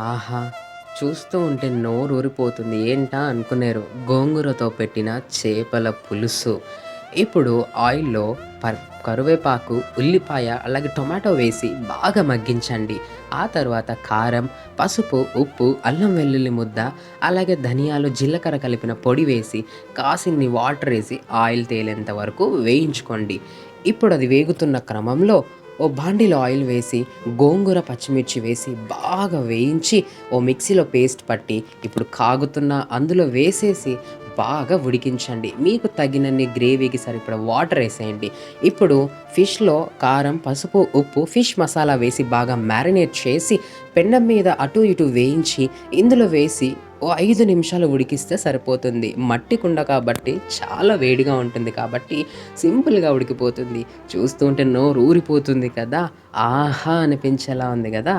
ఆహా! చూస్తూ ఉంటే నోరూరిపోతుంది. ఏంటా అనుకునేరు. గోంగూరతో పెట్టిన చేపల పులుసు. ఇప్పుడు ఆయిల్‌లో కరివేపాకు, ఉల్లిపాయ, అలాగే టొమాటో వేసి బాగా మగ్గించండి. ఆ తర్వాత కారం, పసుపు, ఉప్పు, అల్లం వెల్లుల్లి ముద్ద, అలాగే ధనియాలు, జీలకర్ర కలిపిన పొడి వేసి, కాసిన్ని వాటరేసి ఆయిల్ తేలేంత వరకు వేయించుకోండి. ఇప్పుడది వేగుతున్న క్రమంలో ఓ బాండీలో ఆయిల్ వేసి, గోంగూర, పచ్చిమిర్చి వేసి బాగా వేయించి, ఓ మిక్సీలో పేస్ట్ పట్టి, ఇప్పుడు కాగుతున్న అందులో వేసేసి బాగా ఉడికించండి. మీకు తగినన్ని గ్రేవీకి సరిపడా వాటరేసేయండి. ఇప్పుడు ఫిష్‌లో కారం, పసుపు, ఉప్పు, ఫిష్ మసాలా వేసి బాగా మ్యారినేట్ చేసి, పెనం మీద అటు ఇటు వేయించి, ఇందులో వేసి ఓ 5 నిమిషాలు ఉడికిస్తే సరిపోతుంది. మట్టి కుండ కాబట్టి చాలా వేడిగా ఉంటుంది కాబట్టి సింపుల్‌గా ఉడికిపోతుంది. చూస్తూ ఉంటే నోరూరిపోతుంది కదా! ఆహా! అనిపించేలా ఉంది గదా!